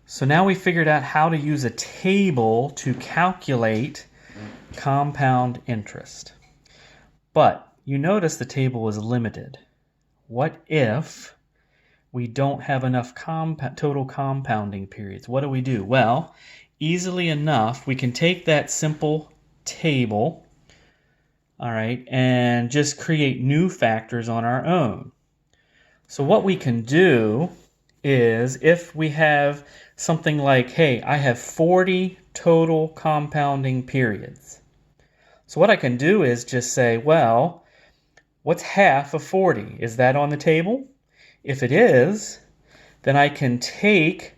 So now we figured out how to use a table to calculate compound interest. But you notice the table is limited. What if we don't have enough total compounding periods? What do we do? Well, easily enough, we can take that simple table, all right, and just create new factors on our own. So what we can do is, if we have something like, hey, I have 40 total compounding periods. So what I can do is just say, well, what's half of 40? Is that on the table? If it is, then I can take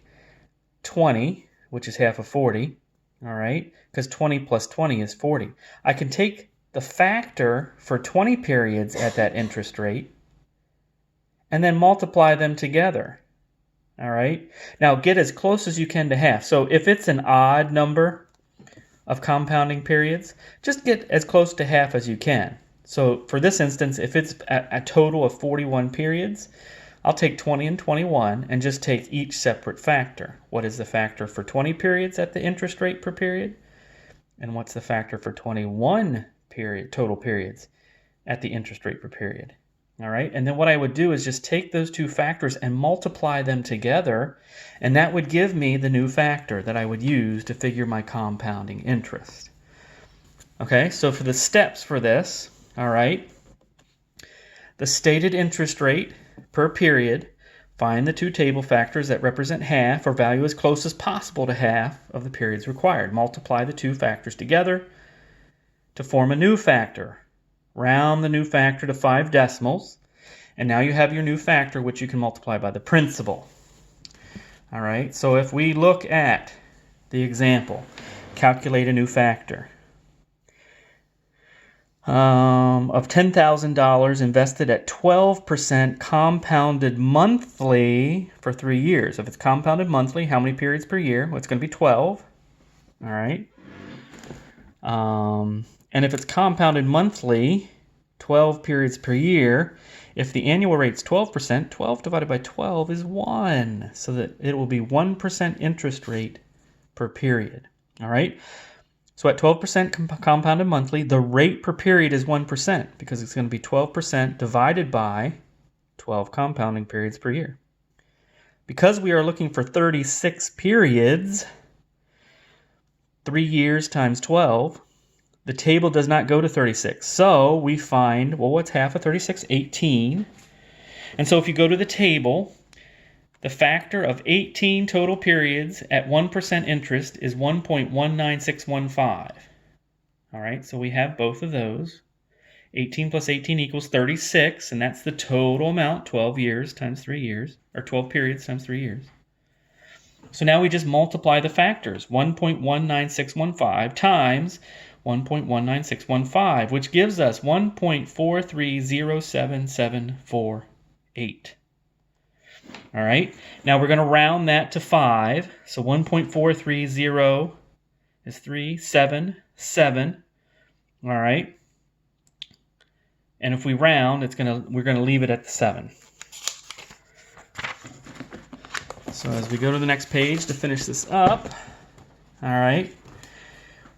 20, which is half of 40, all right, because 20 plus 20 is 40. I can take the factor for 20 periods at that interest rate and then multiply them together. All right. Now get as close as you can to half. So if it's an odd number of compounding periods, just get as close to half as you can. So for this instance, if it's a total of 41 periods, I'll take 20 and 21 and just take each separate factor. What is the factor for 20 periods at the interest rate per period? And what's the factor for 21 total periods at the interest rate per period? All right, and then what I would do is just take those two factors and multiply them together, and that would give me the new factor that I would use to figure my compounding interest. Okay, so for the steps for this, all right, the stated interest rate per period, find the two table factors that represent half or value as close as possible to half of the periods required. Multiply the two factors together to form a new factor. Round the new factor to 5 decimals, and now you have your new factor, which you can multiply by the principal. All right, so if we look at the example, calculate a new factor of $10,000 invested at 12% compounded monthly for 3 years. If it's compounded monthly, how many periods per year? Well, it's going to be 12. All right. And if it's compounded monthly, 12 periods per year, if the annual rate's 12%, 12 divided by 12 is 1. So that it will be 1% interest rate per period. All right? So at 12% compounded monthly, the rate per period is 1% because it's going to be 12% divided by 12 compounding periods per year. Because we are looking for 36 periods, 3 years times 12, the table does not go to 36. So we find, well, what's half of 36? 18. And so if you go to the table, the factor of 18 total periods at 1% interest is 1.19615. All right, so we have both of those. 18 plus 18 equals 36, and that's the total amount, 12 years times 3 years, or 12 periods times 3 years. So now we just multiply the factors, 1.19615 times 1.19615, which gives us 1.4307748. All right, now we're going to round that to 5. So 1.430 is 377. All right, and if we round, we're going to leave it at the 7. So as we go to the next page to finish this up, all right,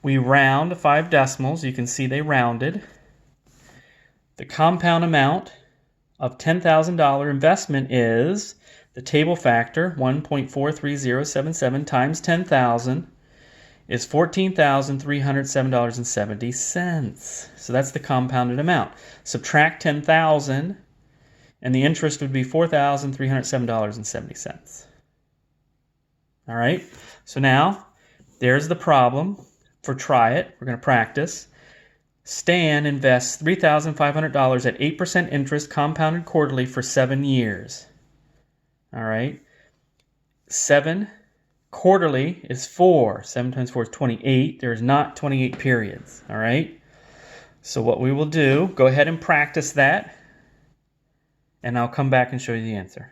we round to 5 decimals. You can see they rounded. The compound amount of $10,000 investment is the table factor, 1.43077 times 10,000 is $14,307.70. So that's the compounded amount. Subtract 10,000 and the interest would be $4,307.70. All right, so now there's the problem. For try it, we're going to practice. Stan invests $3,500 at 8% interest compounded quarterly for 7 years. All right. 7 quarterly is 4. 7 times 4 is 28. There's not 28 periods. All right. So what we will do, go ahead and practice that, and I'll come back and show you the answer.